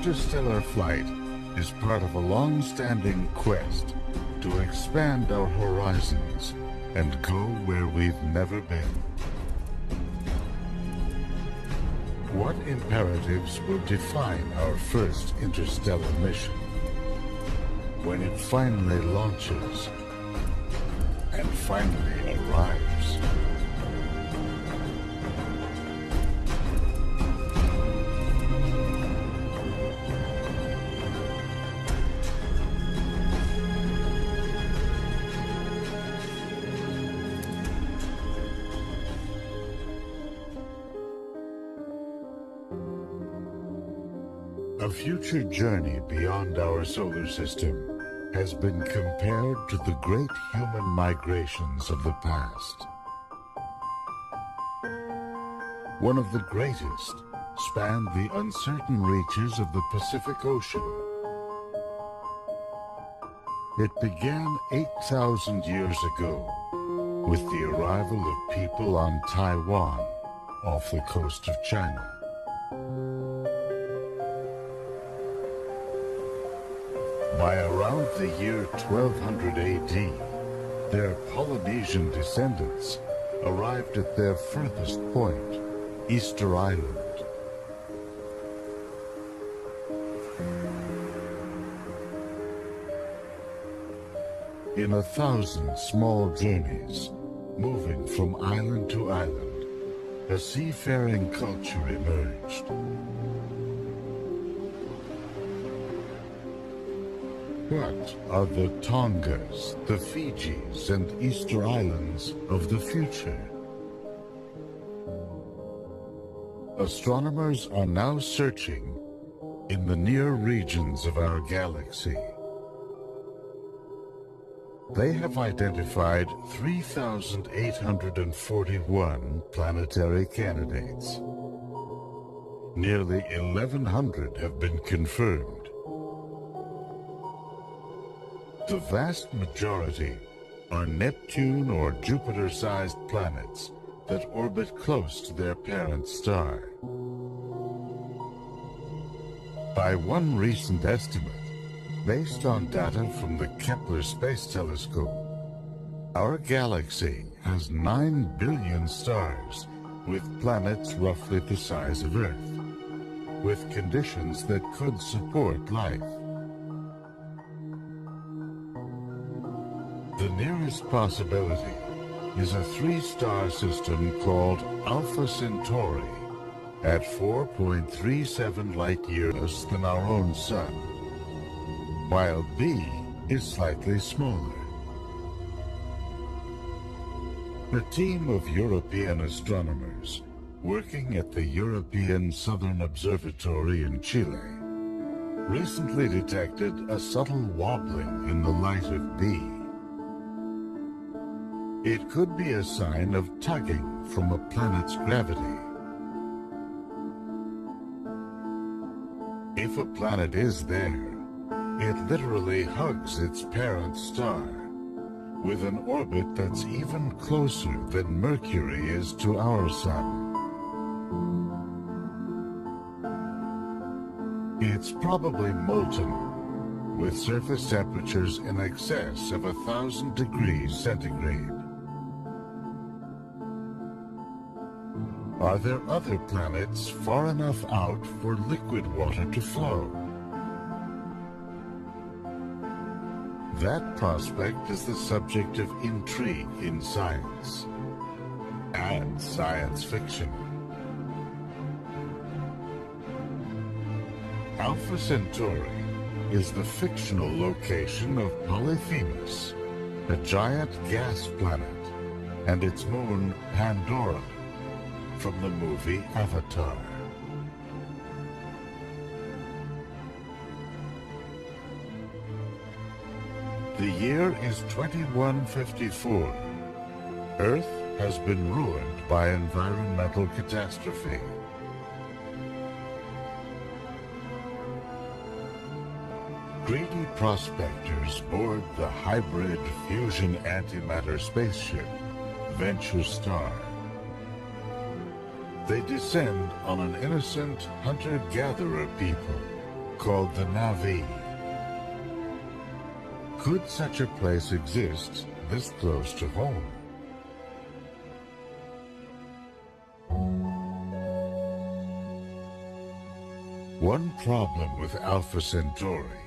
interstellar flight is part of a long-standing quest to expand our horizons and go where we've never been. What imperatives will define our first interstellar mission when it finally launches and finally arrives? A future journey beyond our solar system has been compared to the great human migrations of the past. One of the greatest spanned the uncertain reaches of the Pacific Ocean. It began 8,000 years ago with the arrival of people on Taiwan off the coast of China. By around the year 1200 AD, their Polynesian descendants arrived at their furthest point, Easter Island. In 1,000 small journeys, moving from island to island, a seafaring culture emerged. What are the Tongas, the Fijis, and Easter Islands of the future? Astronomers are now searching in the near regions of our galaxy. They have identified 3,841 planetary candidates. Nearly 1,100 have been confirmed. The vast majority are Neptune or Jupiter-sized planets that orbit close to their parent star. By one recent estimate, based on data from the Kepler Space Telescope, our galaxy has 9 billion stars with planets roughly the size of Earth, with conditions that could support life. The nearest possibility is a 3-star system called Alpha Centauri at 4.37 light-years less than our own Sun, while B is slightly smaller. A team of European astronomers working at the European Southern Observatory in Chile recently detected a subtle wobbling in the light of B. It could be a sign of tugging from a planet's gravity. If a planet is there, it literally hugs its parent star, with an orbit that's even closer than Mercury is to our Sun. It's probably molten, with surface temperatures in excess of 1,000 degrees centigrade. Are there other planets far enough out for liquid water to flow? That prospect is the subject of intrigue in science and science fiction. Alpha Centauri is the fictional location of Polyphemus, a giant gas planet, and its moon Pandora, from the movie Avatar. The year is 2154. Earth has been ruined by environmental catastrophe. Greedy prospectors board the hybrid fusion antimatter spaceship, Venture Star. They descend on an innocent hunter-gatherer people called the Navi. Could such a place exist this close to home? One problem with Alpha Centauri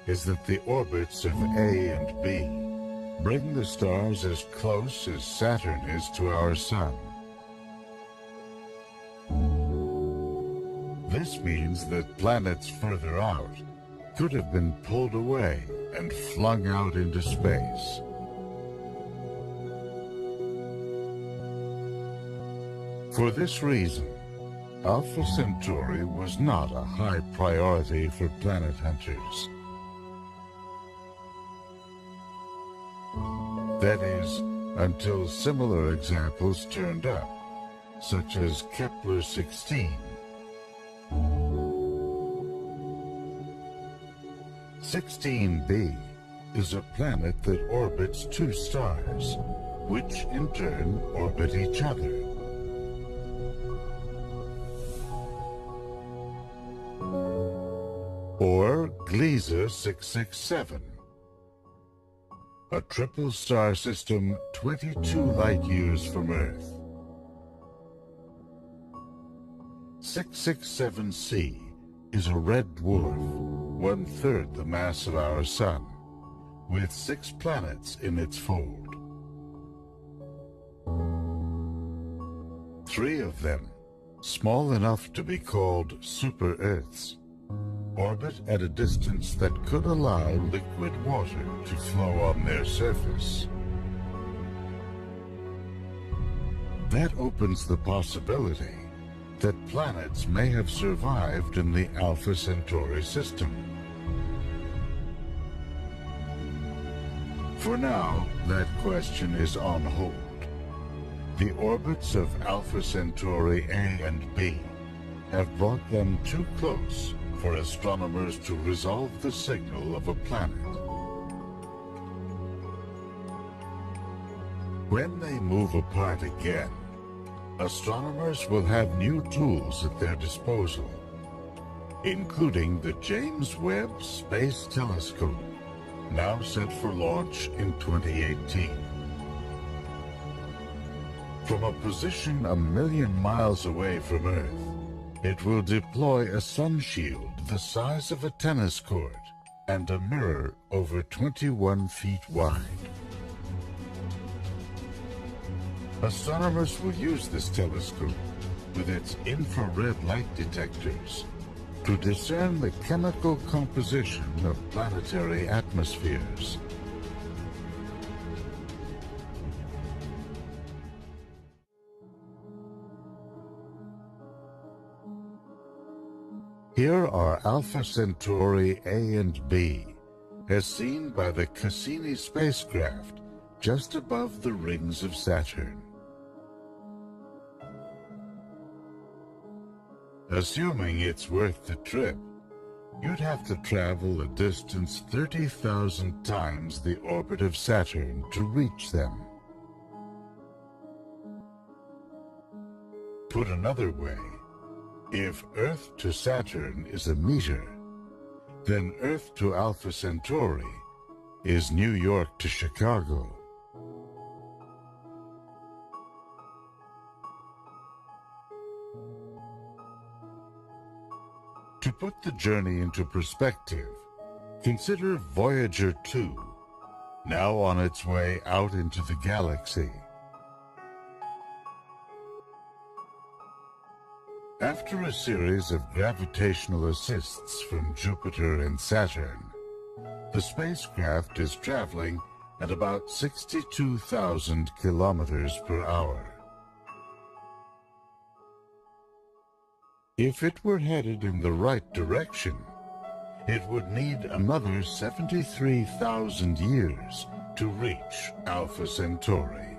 is that the orbits of A and B bring the stars as close as Saturn is to our Sun. This means that planets further out could have been pulled away and flung out into space. For this reason, Alpha Centauri was not a high priority for planet hunters. That is, until similar examples turned up, such as Kepler-16. 16b is a planet that orbits two stars, which in turn orbit each other. Or Gliese 667, a triple star system 22 light-years from Earth. 667c is a red dwarf, one-third the mass of our Sun, with 6 planets in its fold. 3 of them, small enough to be called super-Earths, orbit at a distance that could allow liquid water to flow on their surface. That opens the possibility that planets may have survived in the Alpha Centauri system. For now, that question is on hold. The orbits of Alpha Centauri A and B have brought them too close for astronomers to resolve the signal of a planet. When they move apart again, astronomers will have new tools at their disposal, including the James Webb Space Telescope, now set for launch in 2018. From a position 1,000,000 miles away from Earth, it will deploy a sun shield the size of a tennis court and a mirror over 21 feet wide. Astronomers will use this telescope with its infrared light detectors to discern the chemical composition of planetary atmospheres. Here are Alpha Centauri A and B, as seen by the Cassini spacecraft just above the rings of Saturn. Assuming it's worth the trip, you'd have to travel a distance 30,000 times the orbit of Saturn to reach them. Put another way, if Earth to Saturn is a meter, then Earth to Alpha Centauri is New York to Chicago. To put the journey into perspective, consider Voyager 2, now on its way out into the galaxy. After a series of gravitational assists from Jupiter and Saturn, the spacecraft is traveling at about 62,000 kilometers per hour. If it were headed in the right direction, it would need another 73,000 years to reach Alpha Centauri.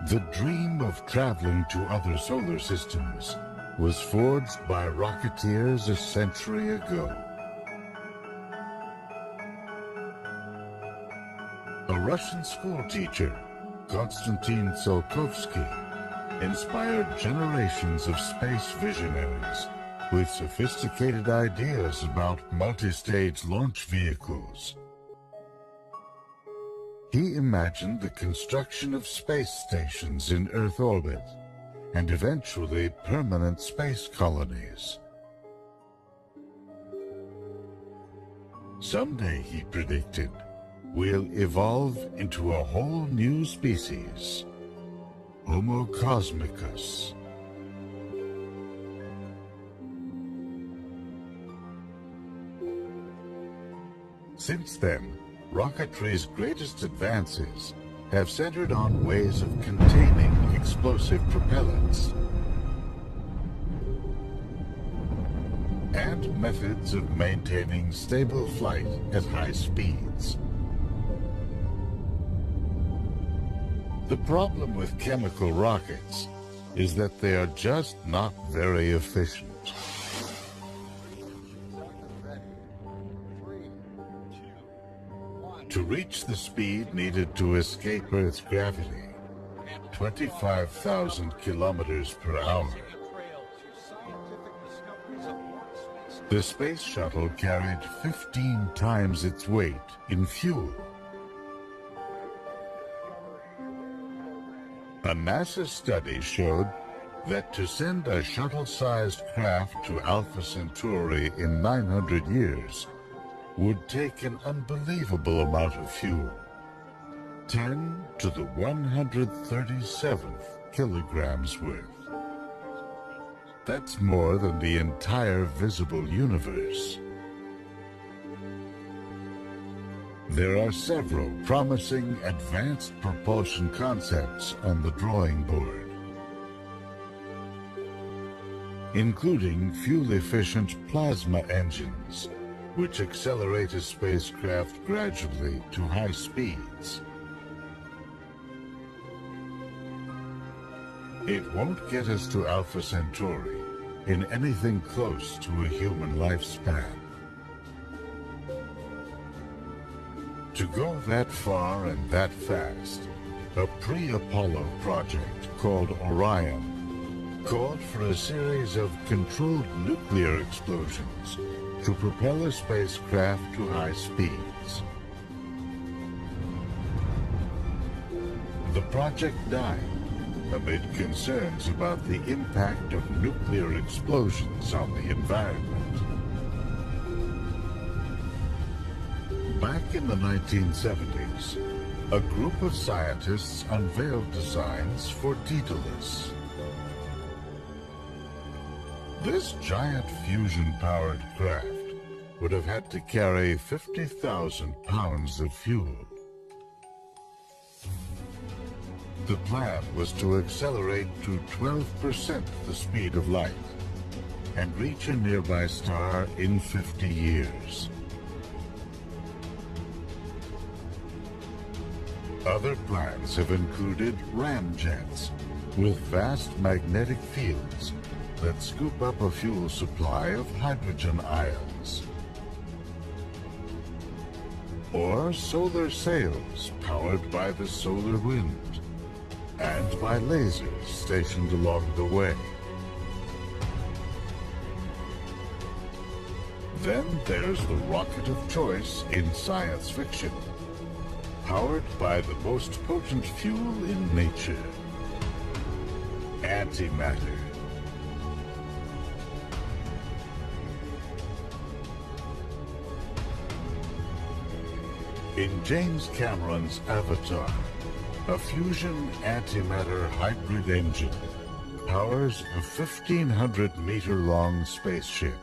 The dream of traveling to other solar systems was forged by rocketeers a century ago. A Russian schoolteacher Konstantin Tsiolkovsky inspired generations of space visionaries with sophisticated ideas about multi-stage launch vehicles. He imagined the construction of space stations in Earth orbit and eventually permanent space colonies. Someday, he predicted, we'll evolve into a whole new species, Homo cosmicus. Since then, rocketry's greatest advances have centered on ways of containing explosive propellants and methods of maintaining stable flight at high speeds. The problem with chemical rockets is that they are just not very efficient. To reach the speed needed to escape Earth's gravity, 25,000 kilometers per hour, the space shuttle carried 15 times its weight in fuel. A NASA study showed that to send a shuttle-sized craft to Alpha Centauri in 900 years would take an unbelievable amount of fuel, 10 to the 137th kilograms worth. That's more than the entire visible universe. There are several promising advanced propulsion concepts on the drawing board, including fuel-efficient plasma engines, which accelerate a spacecraft gradually to high speeds. It won't get us to Alpha Centauri in anything close to a human lifespan. To go that far and that fast, a pre-Apollo project called Orion called for a series of controlled nuclear explosions to propel a spacecraft to high speeds. The project died amid concerns about the impact of nuclear explosions on the environment. Back in the 1970s, a group of scientists unveiled designs for Daedalus. This giant fusion-powered craft would have had to carry 50,000 pounds of fuel. The plan was to accelerate to 12% the speed of light and reach a nearby star in 50 years. Other plans have included ramjets with vast magnetic fields that scoop up a fuel supply of hydrogen ions, or solar sails powered by the solar wind and by lasers stationed along the way. Then there's the rocket of choice in science fiction, powered by the most potent fuel in nature, antimatter. In James Cameron's Avatar, a fusion antimatter hybrid engine powers a 1,500-meter-long spaceship.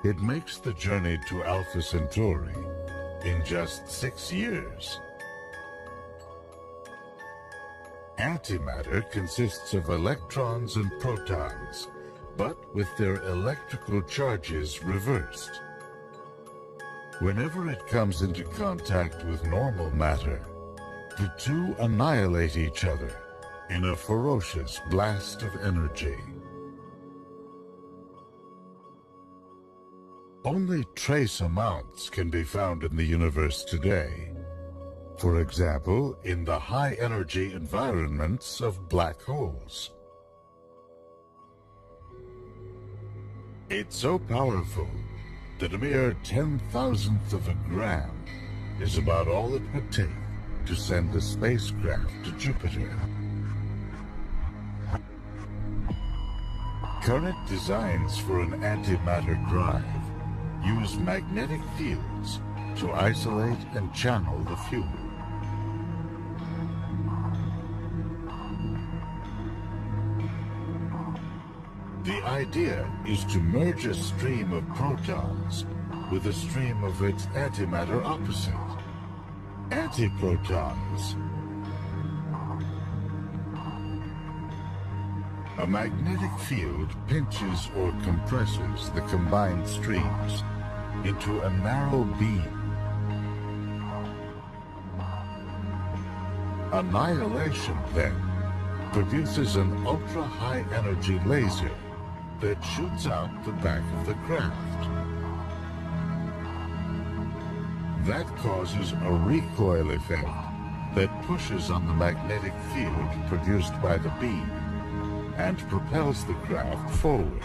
It makes the journey to Alpha Centauri in just 6 years. Antimatter consists of electrons and protons, but with their electrical charges reversed. Whenever it comes into contact with normal matter, the two annihilate each other in a ferocious blast of energy. Only trace amounts can be found in the universe today. For example, in the high-energy environments of black holes. It's so powerful that a mere 10,000th of a gram is about all it would take to send a spacecraft to Jupiter. Current designs for an antimatter drive use magnetic fields to isolate and channel the fuel. The idea is to merge a stream of protons with a stream of its antimatter opposite, antiprotons. A magnetic field pinches or compresses the combined streams into a narrow beam. Annihilation, then, produces an ultra-high energy laser that shoots out the back of the craft. That causes a recoil effect that pushes on the magnetic field produced by the beam and propels the craft forward.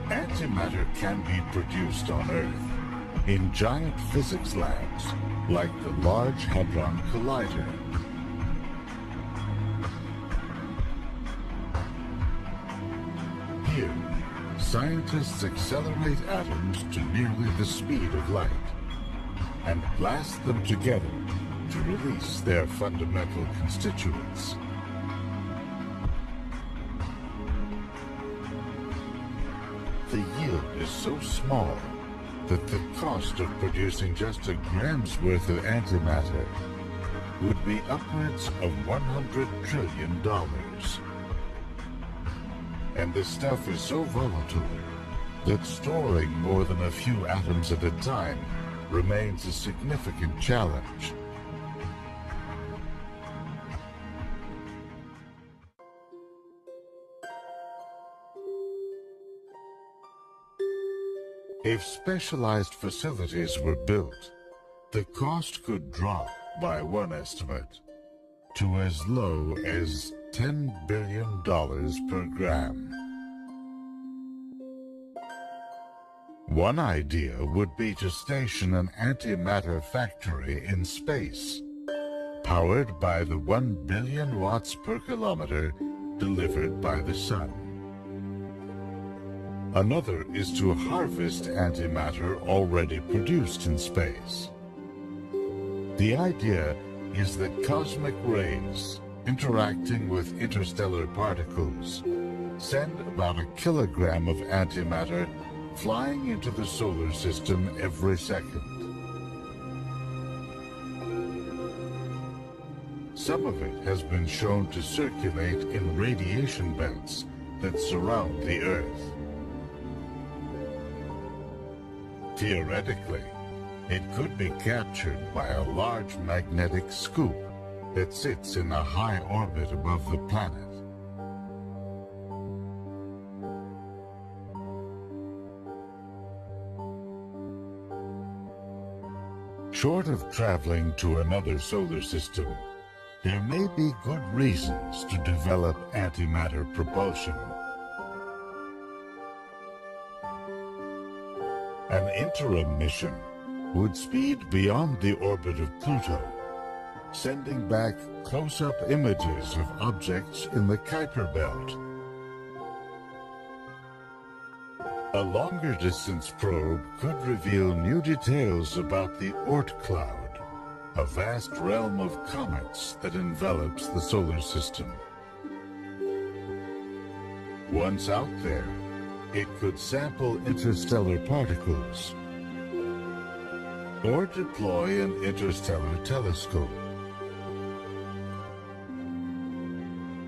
Antimatter can be produced on Earth in giant physics labs like the Large Hadron Collider. Here, scientists accelerate atoms to nearly the speed of light and blast them together to release their fundamental constituents. The yield is so small that the cost of producing just a gram's worth of antimatter would be upwards of $100 trillion. And the stuff is so volatile that storing more than a few atoms at a time remains a significant challenge. If specialized facilities were built, the cost could drop, by one estimate, to as low as $10 billion per gram. One idea would be to station an antimatter factory in space, powered by the 1 billion watts per kilometer delivered by the sun. Another is to harvest antimatter already produced in space. The idea is that cosmic rays interacting with interstellar particles send about a kilogram of antimatter flying into the solar system every second. Some of it has been shown to circulate in radiation belts that surround the Earth. Theoretically, it could be captured by a large magnetic scoop that sits in a high orbit above the planet. Short of traveling to another solar system, there may be good reasons to develop antimatter propulsion. An interim mission would speed beyond the orbit of Pluto, sending back close-up images of objects in the Kuiper Belt. A longer-distance probe could reveal new details about the Oort cloud, a vast realm of comets that envelops the solar system. Once out there, it could sample interstellar particles or deploy an interstellar telescope.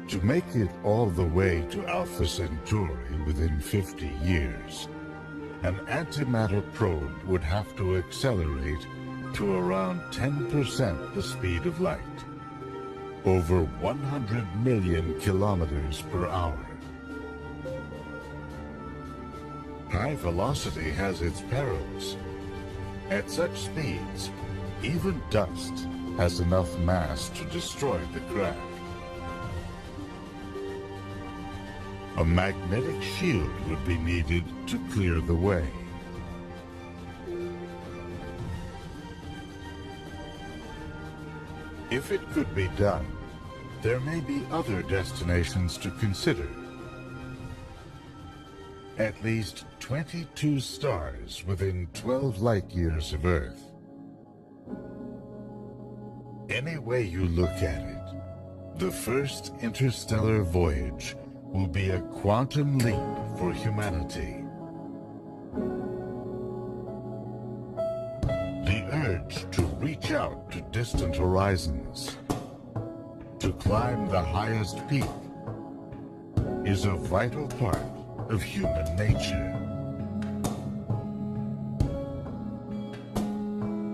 To make it all the way to Alpha Centauri within 50 years, an antimatter probe would have to accelerate to around 10% the speed of light, over 100 million kilometers per hour. High velocity has its perils. At such speeds, even dust has enough mass to destroy the craft. A magnetic shield would be needed to clear the way. If it could be done, there may be other destinations to consider. At least 22 stars within 12 light years of Earth. Any way you look at it, the first interstellar voyage will be a quantum leap for humanity. The urge to reach out to distant horizons, to climb the highest peak, is a vital part of human nature.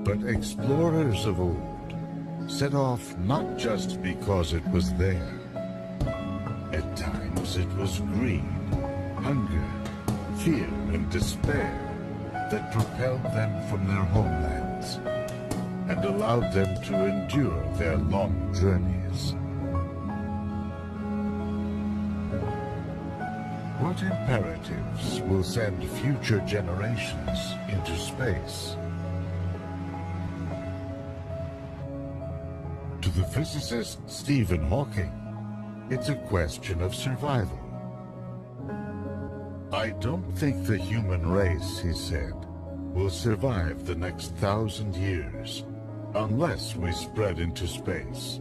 But explorers of old set off not just because it was there. At times it was greed, hunger, fear, and despair that propelled them from their homelands and allowed them to endure their long journeys. What imperatives will send future generations into space? To the physicist Stephen Hawking, it's a question of survival. I don't think the human race, he said, will survive the next 1,000 years unless we spread into space.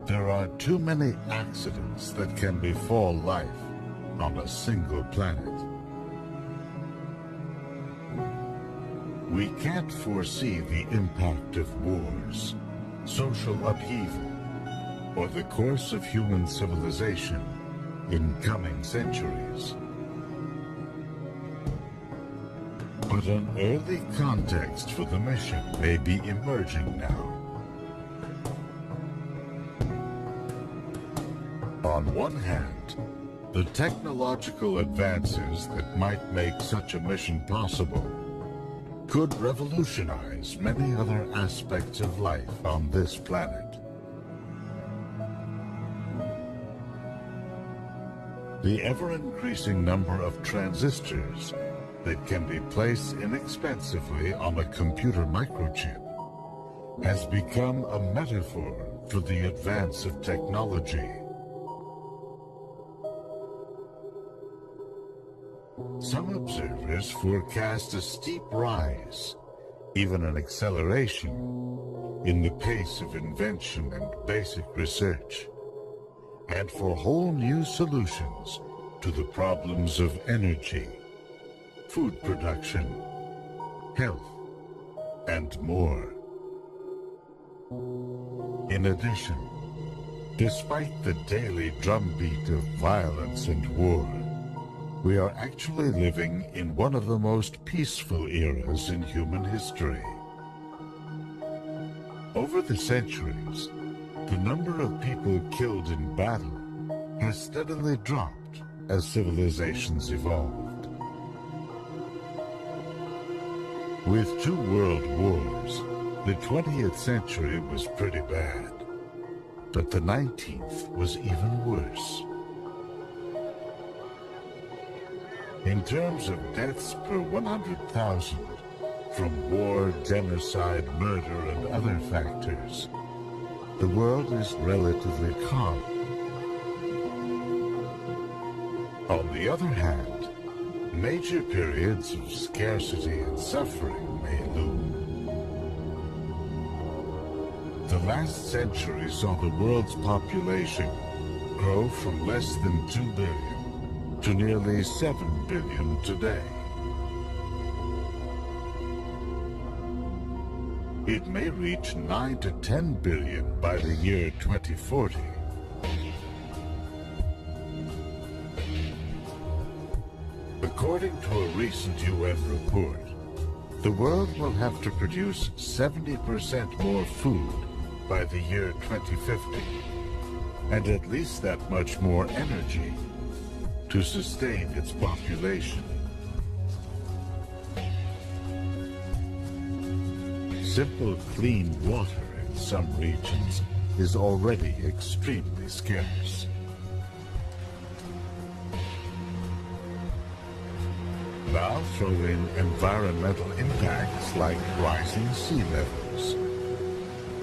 There are too many accidents that can befall life on a single planet. We can't foresee the impact of wars, social upheaval, or the course of human civilization in coming centuries. But an early context for the mission may be emerging now. On one hand, the technological advances that might make such a mission possible could revolutionize many other aspects of life on this planet. The ever-increasing number of transistors that can be placed inexpensively on a computer microchip has become a metaphor for the advance of technology. Some observers forecast a steep rise, even an acceleration, in the pace of invention and basic research, and for whole new solutions to the problems of energy, food production, health, and more. In addition, despite the daily drumbeat of violence and war, we are actually living in one of the most peaceful eras in human history. Over the centuries, the number of people killed in battle has steadily dropped as civilizations evolved. With 2 world wars, the 20th century was pretty bad, but the 19th was even worse. In terms of deaths per 100,000, from war, genocide, murder, and other factors, the world is relatively calm. On the other hand, major periods of scarcity and suffering may loom. The last century saw the world's population grow from less than 2 billion to nearly 7 billion today. It may reach 9 to 10 billion by the year 2040. According to a recent UN report, the world will have to produce 70% more food by the year 2050, and at least that much more energy to sustain its population. simple, clean water in some regions is already extremely scarce. Now throw in environmental impacts like rising sea levels,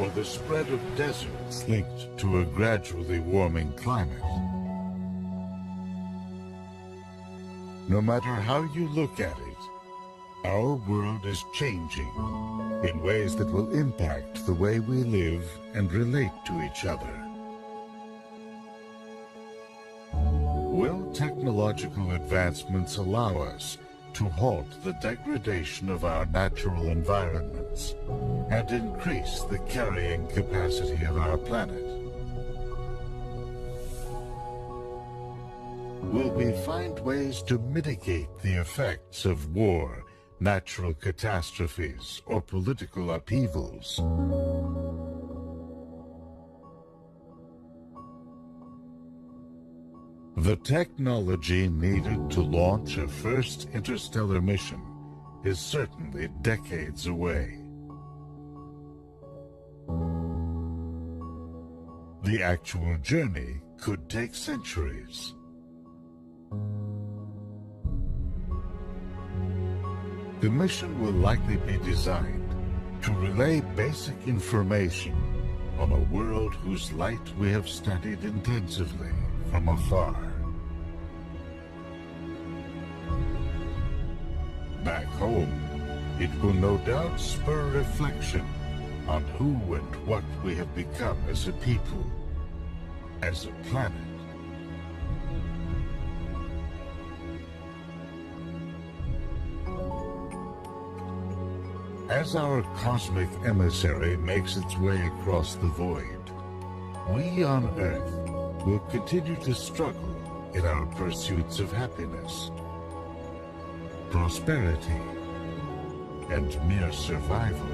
or the spread of deserts linked to a gradually warming climate. No matter how you look at it, our world is changing in ways that will impact the way we live and relate to each other. Will technological advancements allow us to halt the degradation of our natural environments and increase the carrying capacity of our planet? Will we find ways to mitigate the effects of war, natural catastrophes, or political upheavals? The technology needed to launch a first interstellar mission is certainly decades away. The actual journey could take centuries. The mission will likely be designed to relay basic information on a world whose light we have studied intensively from afar. Back home, it will no doubt spur reflection on who and what we have become as a people, as a planet. As our cosmic emissary makes its way across the void, we on Earth will continue to struggle in our pursuits of happiness, prosperity, and mere survival.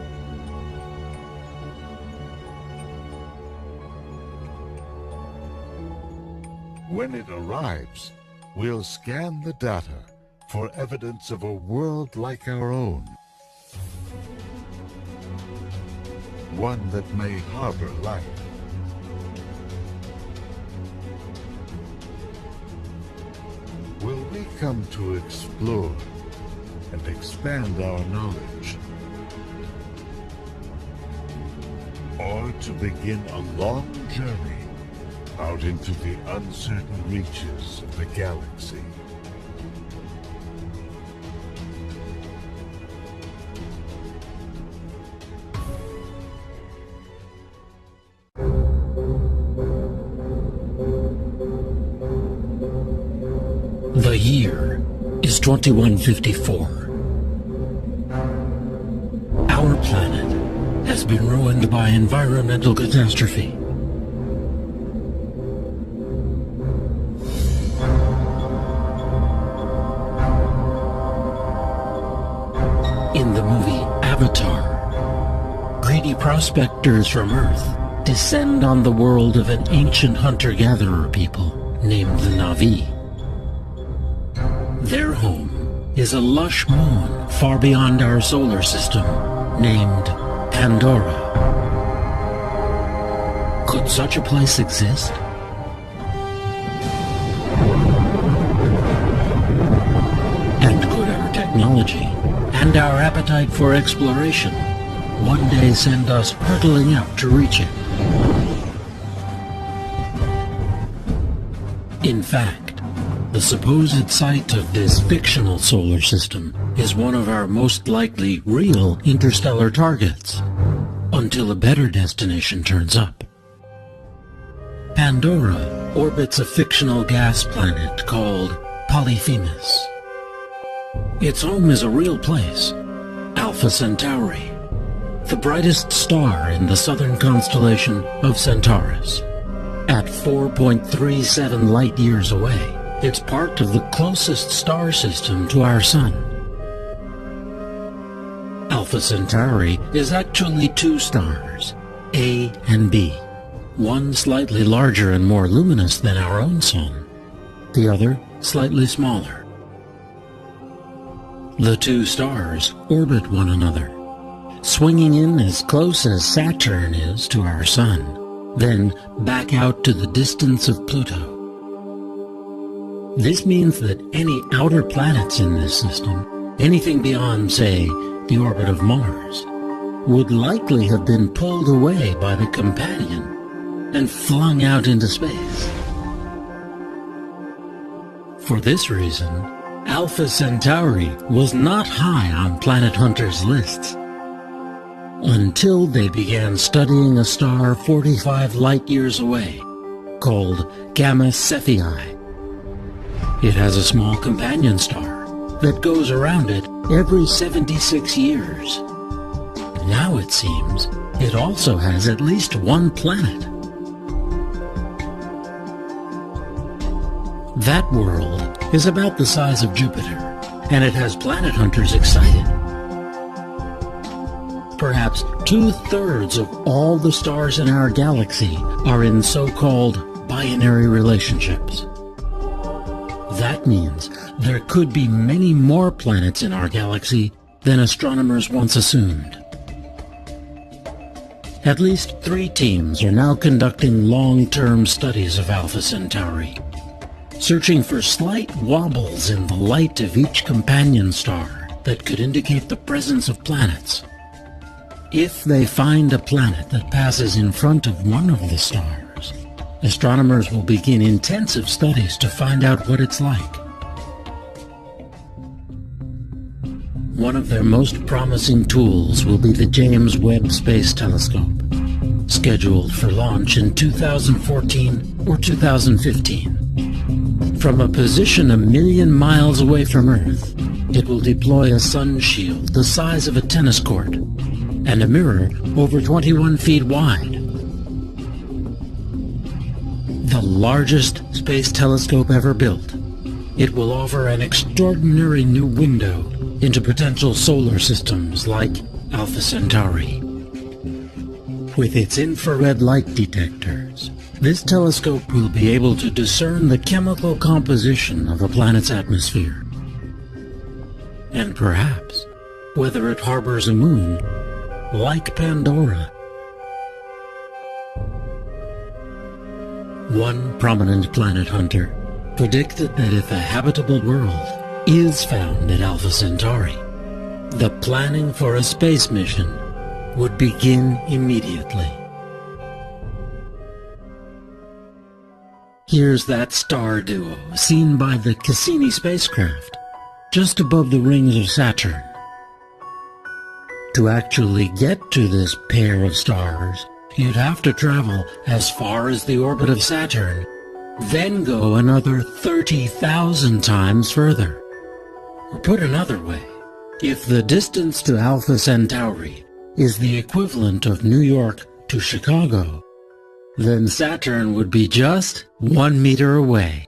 When it arrives, we'll scan the data for evidence of a world like our own. One that may harbor life. Will we come to explore and expand our knowledge? Or to begin a long journey out into the uncertain reaches of the galaxy? The year is 2154. Our planet has been ruined by environmental catastrophe. In the movie Avatar, greedy prospectors from Earth descend on the world of an ancient hunter-gatherer people named the Na'vi. Their home is a lush moon far beyond our solar system, named Pandora. Could such a place exist? And could our technology and our appetite for exploration one day send us hurtling out to reach it? In fact, the supposed site of this fictional solar system is one of our most likely real interstellar targets, until a better destination turns up. Pandora orbits a fictional gas planet called Polyphemus. Its home is a real place, Alpha Centauri, the brightest star in the southern constellation of Centaurus. At 4.37 light-years away, it's part of the closest star system to our Sun. Alpha Centauri is actually two stars, A and B, one slightly larger and more luminous than our own Sun, the other slightly smaller. The two stars orbit one another, swinging in as close as Saturn is to our Sun, then back out to the distance of Pluto. This means that any outer planets in this system, anything beyond, say, the orbit of Mars, would likely have been pulled away by the companion and flung out into space. For this reason, Alpha Centauri was not high on Planet Hunters' lists until they began studying a star 45 light-years away, called Gamma Cephei. It has a small companion star that goes around it every 76 years. Now it seems it also has at least one planet. That world is about the size of Jupiter, and it has planet hunters excited. Perhaps 2/3 of all the stars in our galaxy are in so-called binary relationships. That means there could be many more planets in our galaxy than astronomers once assumed. At least 3 teams are now conducting long-term studies of Alpha Centauri, searching for slight wobbles in the light of each companion star that could indicate the presence of planets. If they find a planet that passes in front of one of the stars, astronomers will begin intensive studies to find out what it's like. One of their most promising tools will be the James Webb Space Telescope, scheduled for launch in 2014 or 2015. From a position 1,000,000 miles away from Earth, it will deploy a sun shield the size of a tennis court and a mirror over 21 feet wide. The largest space telescope ever built, it will offer an extraordinary new window into potential solar systems like Alpha Centauri. With its infrared light detectors, this telescope will be able to discern the chemical composition of a planet's atmosphere, and perhaps whether it harbors a moon like Pandora. One prominent planet hunter predicted that if a habitable world is found at Alpha Centauri, the planning for a space mission would begin immediately. Here's that star duo seen by the Cassini spacecraft, just above the rings of Saturn. To actually get to this pair of stars, you'd have to travel as far as the orbit of Saturn, then go another 30,000 times further. Or put another way, if the distance to Alpha Centauri is the equivalent of New York to Chicago, then Saturn would be just 1 meter away.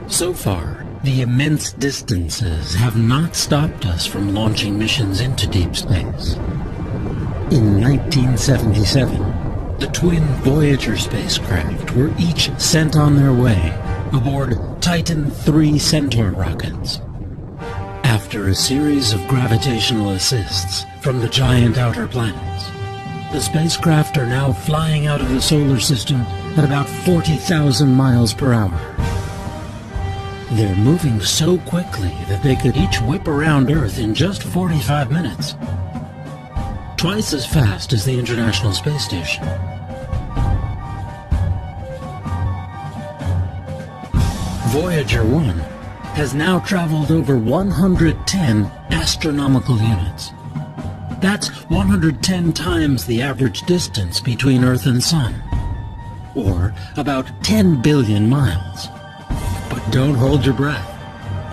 So far, the immense distances have not stopped us from launching missions into deep space. In 1977, the twin Voyager spacecraft were each sent on their way aboard Titan III Centaur rockets. After a series of gravitational assists from the giant outer planets, the spacecraft are now flying out of the solar system at about 40,000 miles per hour. They're moving so quickly that they could each whip around Earth in just 45 minutes. Twice as fast as the International Space Station. Voyager 1 has now traveled over 110 astronomical units. That's 110 times the average distance between Earth and Sun, or about 10 billion miles. But don't hold your breath.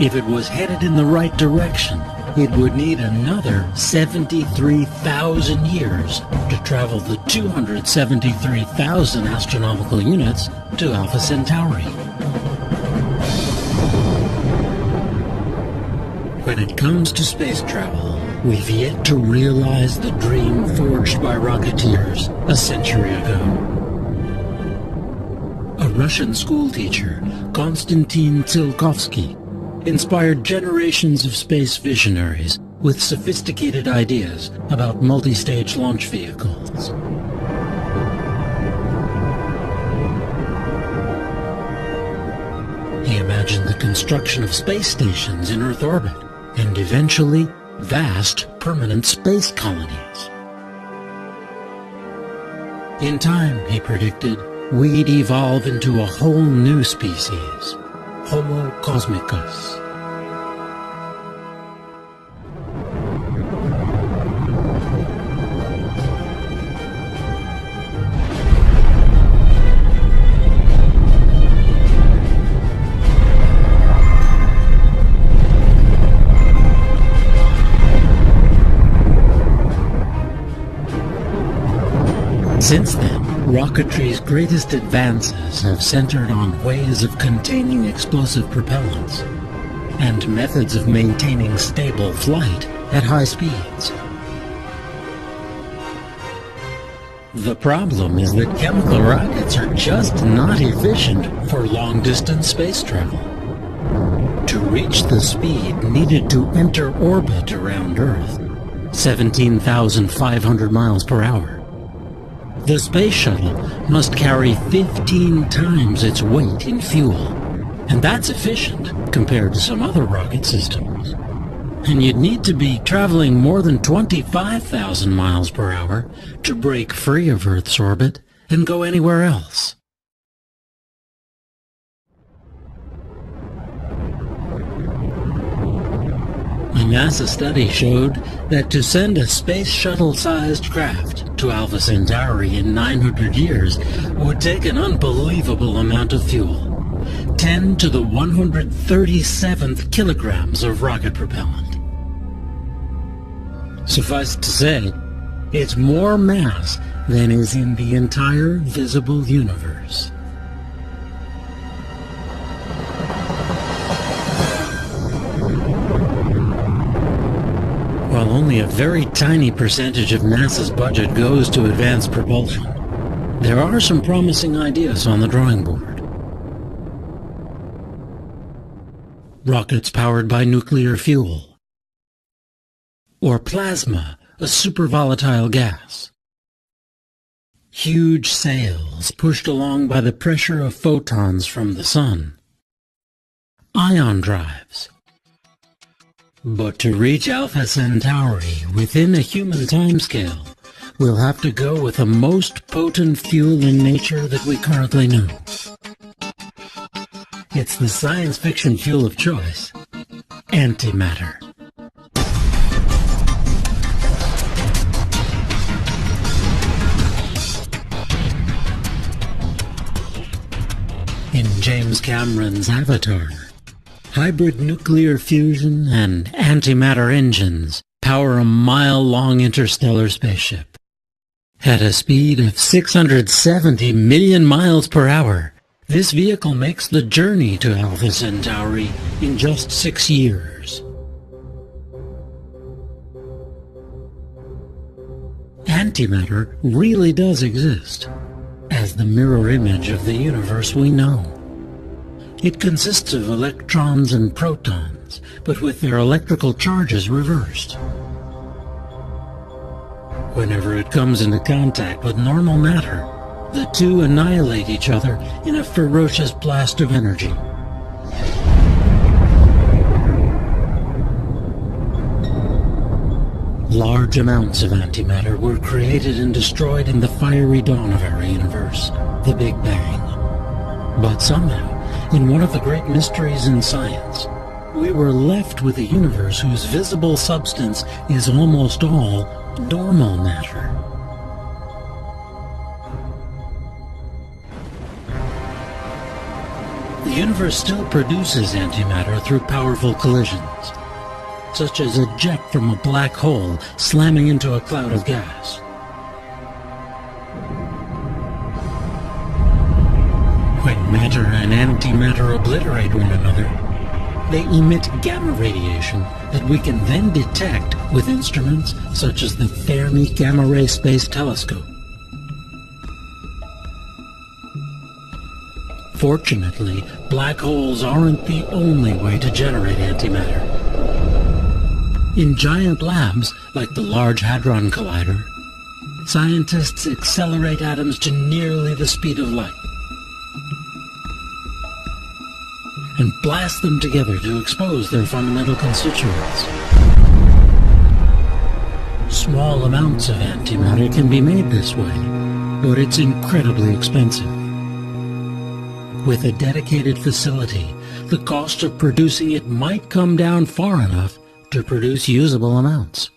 If it was headed in the right direction, it would need another 73,000 years to travel the 273,000 astronomical units to Alpha Centauri. When it comes to space travel, we've yet to realize the dream forged by rocketeers a century ago. A Russian schoolteacher, Konstantin Tsiolkovsky, inspired generations of space visionaries with sophisticated ideas about multi-stage launch vehicles. He imagined the construction of space stations in Earth orbit, and eventually vast permanent space colonies. In time, he predicted, we'd evolve into a whole new species, Homo cosmicus. Since then, rocketry's greatest advances have centered on ways of containing explosive propellants and methods of maintaining stable flight at high speeds. The problem is that chemical rockets are just not efficient for long-distance space travel. To reach the speed needed to enter orbit around Earth, 17,500 miles per hour, the space shuttle must carry 15 times its weight in fuel, and that's efficient compared to some other rocket systems. And you'd need to be traveling more than 25,000 miles per hour to break free of Earth's orbit and go anywhere else. A NASA study showed that to send a space shuttle-sized craft to Alpha Centauri in 900 years would take an unbelievable amount of fuel, 10 to the 137th kilograms of rocket propellant. Suffice to say, it's more mass than is in the entire visible universe. While only a very tiny percentage of NASA's budget goes to advanced propulsion, there are some promising ideas on the drawing board. Rockets powered by nuclear fuel, or plasma, a super volatile gas. Huge sails pushed along by the pressure of photons from the sun. Ion drives. But to reach Alpha Centauri within a human timescale, we'll have to go with the most potent fuel in nature that we currently know. It's the science fiction fuel of choice, antimatter. In James Cameron's Avatar, hybrid nuclear fusion and antimatter engines power a mile-long interstellar spaceship. At a speed of 670 million miles per hour, this vehicle makes the journey to Alpha Centauri in just 6 years. Antimatter really does exist, as the mirror image of the universe we know. It consists of electrons and protons, but with their electrical charges reversed. Whenever it comes into contact with normal matter, the two annihilate each other in a ferocious blast of energy. Large amounts of antimatter were created and destroyed in the fiery dawn of our universe, the Big Bang. But somehow, in one of the great mysteries in science, we were left with a universe whose visible substance is almost all normal matter. The universe still produces antimatter through powerful collisions, such as a jet from a black hole slamming into a cloud of gas. When matter and antimatter obliterate one another, they emit gamma radiation that we can then detect with instruments such as the Fermi Gamma Ray Space Telescope. Fortunately, black holes aren't the only way to generate antimatter. In giant labs like the Large Hadron Collider, scientists accelerate atoms to nearly the speed of light and blast them together to expose their fundamental constituents. Small amounts of antimatter can be made this way, but it's incredibly expensive. With a dedicated facility, the cost of producing it might come down far enough to produce usable amounts.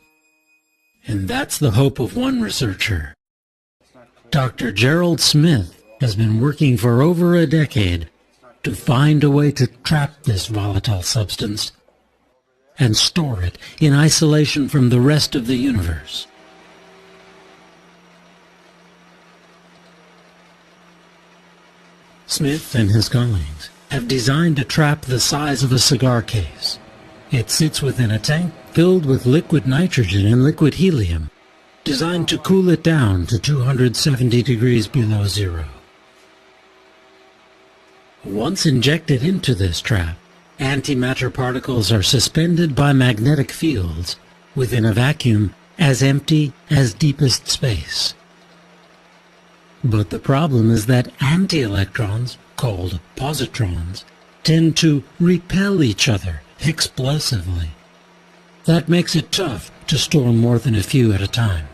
And that's the hope of one researcher. Dr. Gerald Smith has been working for over a decade to find a way to trap this volatile substance and store it in isolation from the rest of the universe. Smith and his colleagues have designed a trap the size of a cigar case. It sits within a tank filled with liquid nitrogen and liquid helium, designed to cool it down to 270 degrees below zero. Once injected into this trap, antimatter particles are suspended by magnetic fields within a vacuum as empty as deepest space. But the problem is that anti-electrons, called positrons, tend to repel each other explosively. That makes it tough to store more than a few at a time.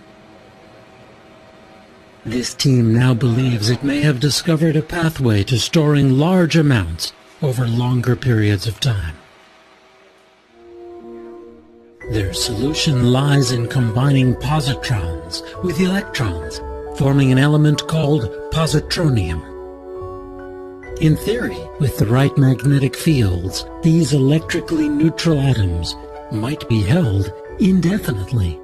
This team now believes it may have discovered a pathway to storing large amounts over longer periods of time. Their solution lies in combining positrons with electrons, forming an element called positronium. In theory, with the right magnetic fields, these electrically neutral atoms might be held indefinitely.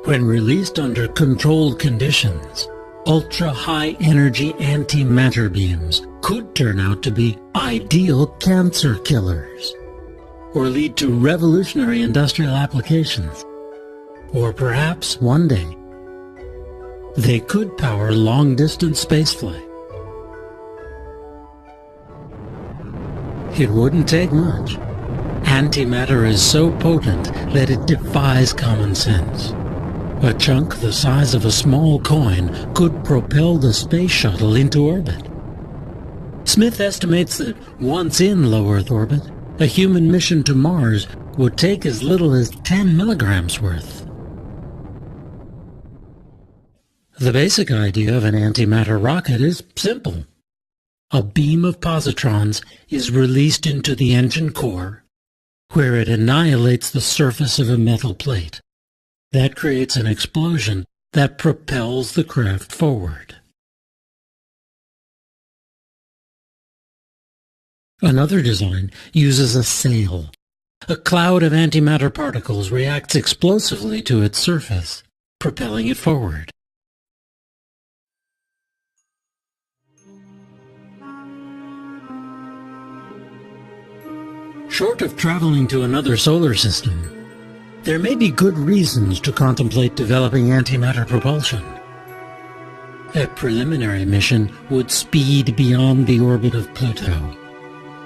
When released under controlled conditions, ultra-high energy antimatter beams could turn out to be ideal cancer killers, or lead to revolutionary industrial applications. Or perhaps one day, they could power long-distance spaceflight. It wouldn't take much. Antimatter is so potent that it defies common sense. A chunk the size of a small coin could propel the space shuttle into orbit. Smith estimates that once in low Earth orbit, a human mission to Mars would take as little as 10 milligrams worth. The basic idea of an antimatter rocket is simple. A beam of positrons is released into the engine core, where it annihilates the surface of a metal plate. That creates an explosion that propels the craft forward. Another design uses a sail. A cloud of antimatter particles reacts explosively to its surface, propelling it forward. Short of traveling to another solar system, there may be good reasons to contemplate developing antimatter propulsion. A preliminary mission would speed beyond the orbit of Pluto,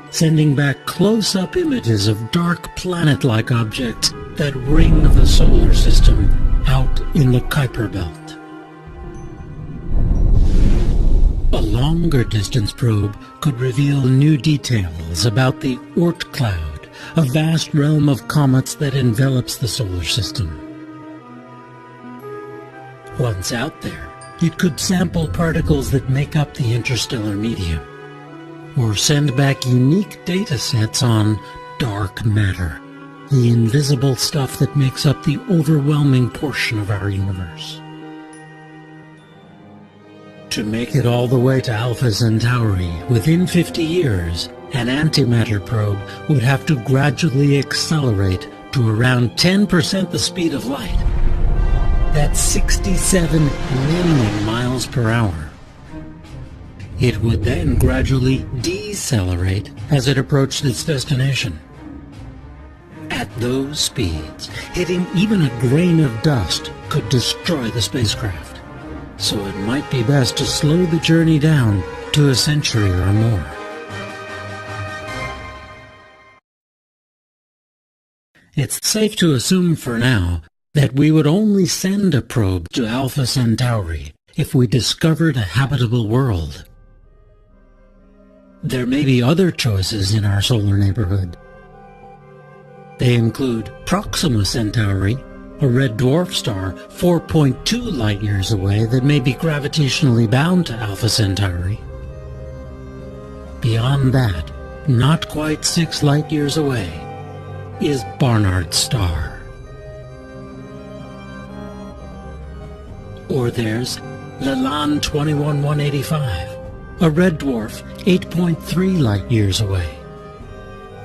sending back close-up images of dark planet-like objects that ring the solar system out in the Kuiper Belt. A longer-distance probe could reveal new details about the Oort cloud, a vast realm of comets that envelops the solar system. Once out there, it could sample particles that make up the interstellar medium, or send back unique data sets on dark matter, the invisible stuff that makes up the overwhelming portion of our universe. To make it all the way to Alpha Centauri within 50 years, an antimatter probe would have to gradually accelerate to around 10% the speed of light. That's 67 million miles per hour. It would then gradually decelerate as it approached its destination. At those speeds, hitting even a grain of dust could destroy the spacecraft. So it might be best to slow the journey down to a century or more. it's safe to assume for now that we would only send a probe to Alpha Centauri if we discovered a habitable world. There may be other choices in our solar neighborhood. They include Proxima Centauri, a red dwarf star 4.2 light-years away that may be gravitationally bound to Alpha Centauri. Beyond that, not quite 6 light-years away, is Barnard's star. Or there's Lalande 21185, a red dwarf 8.3 light-years away.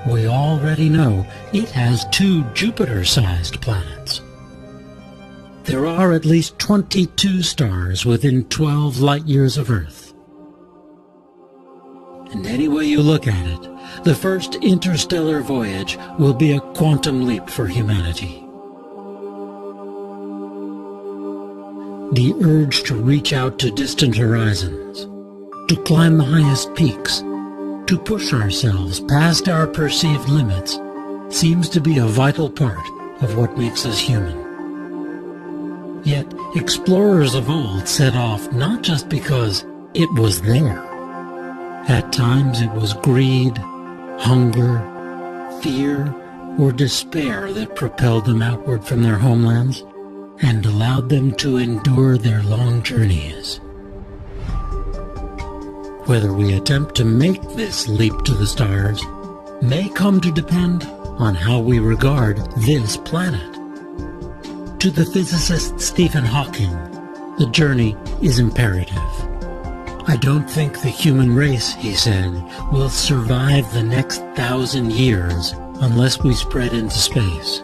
We already know it has 2 Jupiter-sized planets. There are at least 22 stars within 12 light-years of Earth. And any way you look at it, the first interstellar voyage will be a quantum leap for humanity. The urge to reach out to distant horizons, to climb the highest peaks, to push ourselves past our perceived limits, seems to be a vital part of what makes us human. Yet, explorers of old set off not just because it was there. At times it was greed, hunger, fear, or despair that propelled them outward from their homelands and allowed them to endure their long journeys. Whether we attempt to make this leap to the stars may come to depend on how we regard this planet. To the physicist Stephen Hawking, the journey is imperative. I don't think the human race, he said, will survive the next 1,000 years unless we spread into space.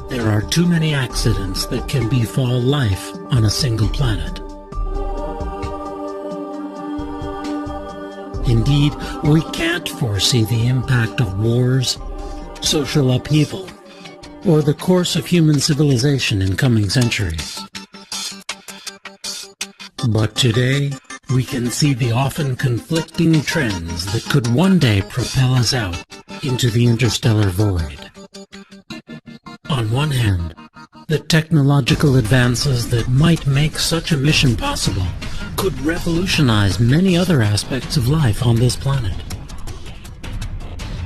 There are too many accidents that can befall life on a single planet. Indeed, we can't foresee the impact of wars, social upheaval, or the course of human civilization in coming centuries. But today, we can see the often conflicting trends that could one day propel us out into the interstellar void. On one hand, the technological advances that might make such a mission possible could revolutionize many other aspects of life on this planet.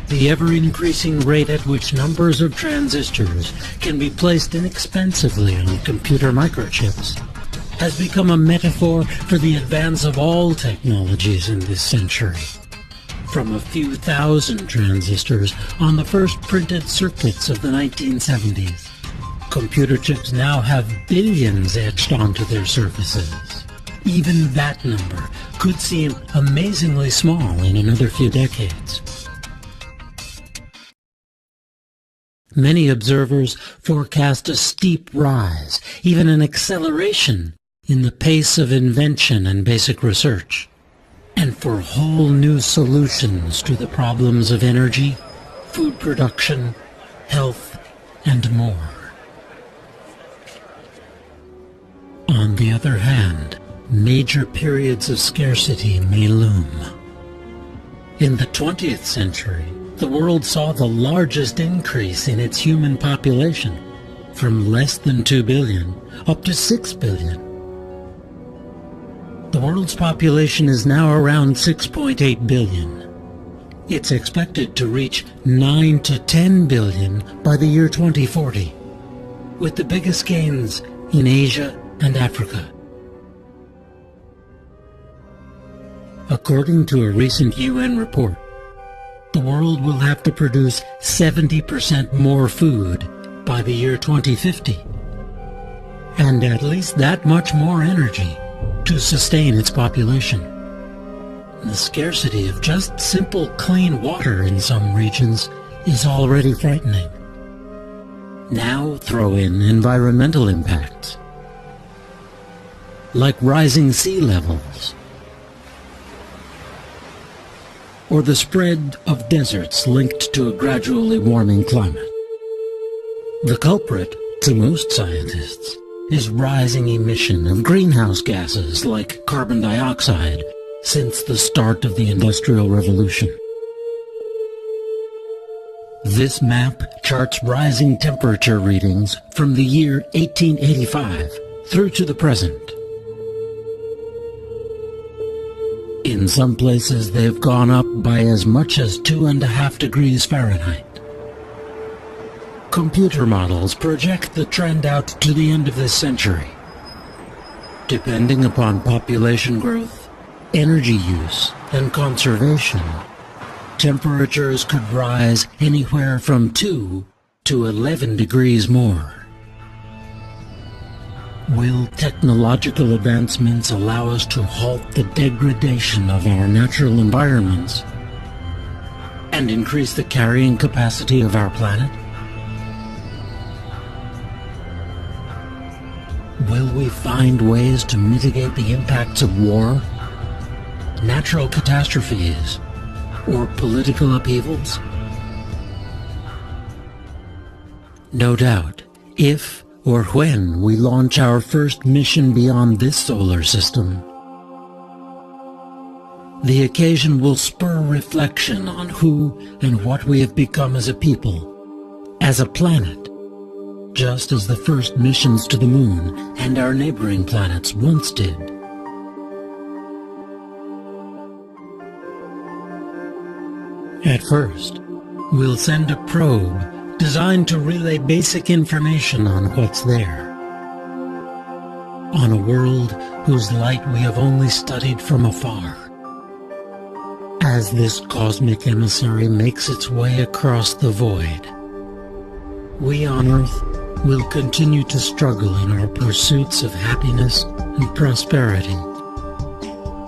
The ever-increasing rate at which numbers of transistors can be placed inexpensively on computer microchips has become a metaphor for the advance of all technologies in this century. From a few thousand transistors on the first printed circuits of the 1970s, computer chips now have billions etched onto their surfaces. Even that number could seem amazingly small in another few decades. Many observers forecast a steep rise, even an acceleration, in the pace of invention and basic research, and for whole new solutions to the problems of energy, food production, health, and more. On the other hand, major periods of scarcity may loom. In the 20th century, the world saw the largest increase in its human population, from less than 2 billion up to 6 billion. The world's population is now around 6.8 billion. It's expected to reach 9 to 10 billion by the year 2040, with the biggest gains in Asia and Africa. According to a recent UN report, the world will have to produce 70% more food by the year 2050, and at least that much more energy to sustain its population. The scarcity of just simple clean water in some regions is already frightening. Now throw in environmental impacts, like rising sea levels, or the spread of deserts linked to a gradually warming climate. The culprit, to most scientists, is rising emission of greenhouse gases like carbon dioxide since the start of the Industrial Revolution. This map charts rising temperature readings from the year 1885 through to the present. In some places they've gone up by as much as 2.5 degrees Fahrenheit. Computer models project the trend out to the end of this century. Depending upon population growth, energy use, and conservation, temperatures could rise anywhere from 2 to 11 degrees more. Will technological advancements allow us to halt the degradation of our natural environments and increase the carrying capacity of our planet? Will we find ways to mitigate the impacts of war, natural catastrophes, or political upheavals? No doubt, if or when we launch our first mission beyond this solar system, the occasion will spur reflection on who and what we have become as a people, as a planet, just as the first missions to the moon and our neighboring planets once did. At first, we'll send a probe designed to relay basic information on what's there. On a world whose light we have only studied from afar. As this cosmic emissary makes its way across the void, we on Earth will continue to struggle in our pursuits of happiness and prosperity,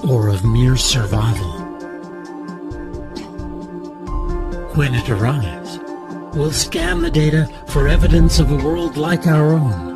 or of mere survival. When it arrives, we'll scan the data for evidence of a world like our own,